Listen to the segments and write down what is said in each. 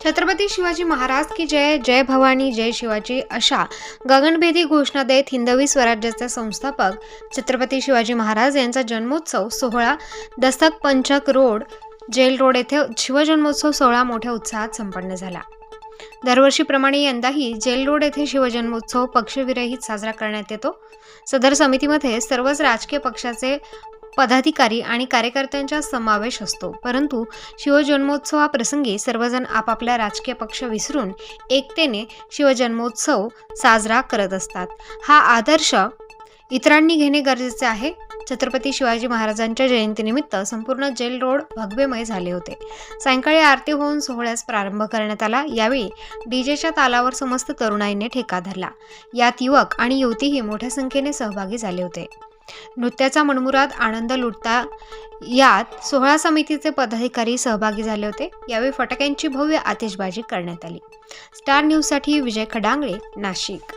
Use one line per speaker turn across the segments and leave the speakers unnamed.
छत्रपती शिवाजी महाराज की जय, जय भवानी, जय शिवाजी अशा गगनभेदी घोषणा देत हिंदवी स्वराज्याचे संस्थापक छत्रपती शिवाजी महाराज यांचा जन्मोत्सव सोहळा दस्तक पंचक रोड, जेल रोड येथे शिवजन्मोत्सव सोहळा मोठ्या उत्साहात संपन्न झाला. दरवर्षीप्रमाणे यंदाही जेल रोड येथे शिवजन्मोत्सव पक्षविरहित साजरा करण्यात येतो. सदर समितीमध्ये सर्वच राजकीय पक्षाचे पदाधिकारी आणि कार्यकर्त्यांचा समावेश असतो. परंतु शिवजन्मोत्सवाप्रसंगी सर्वजण आपापल्या राजकीय पक्ष विसरून एकतेने शिवजन्मोत्सव साजरा करत असतात. हा आदर्श इतरांनी घेणे गरजेचे आहे. छत्रपती शिवाजी महाराजांच्या जयंतीनिमित्त संपूर्ण जेल रोड भगवेमय झाले होते. सायंकाळी आरती होऊन सोहळ्यास प्रारंभ करण्यात आला. यावेळी डीजेच्या तालावर समस्त तरुणाईने ठेका धरला. यात युवक आणि युवतीही मोठ्या संख्येने सहभागी झाले होते. नृत्याचा मनमुराद आनंद लुटता यात सोहळा समितीचे पदाधिकारी सहभागी झाले होते. यावेळी फटाक्यांची भव्य आतिषबाजी करण्यात आली. स्टार न्यूजसाठी विजय खडांगळे, नाशिक.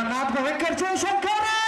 नाथ भयंकर जय शंकर.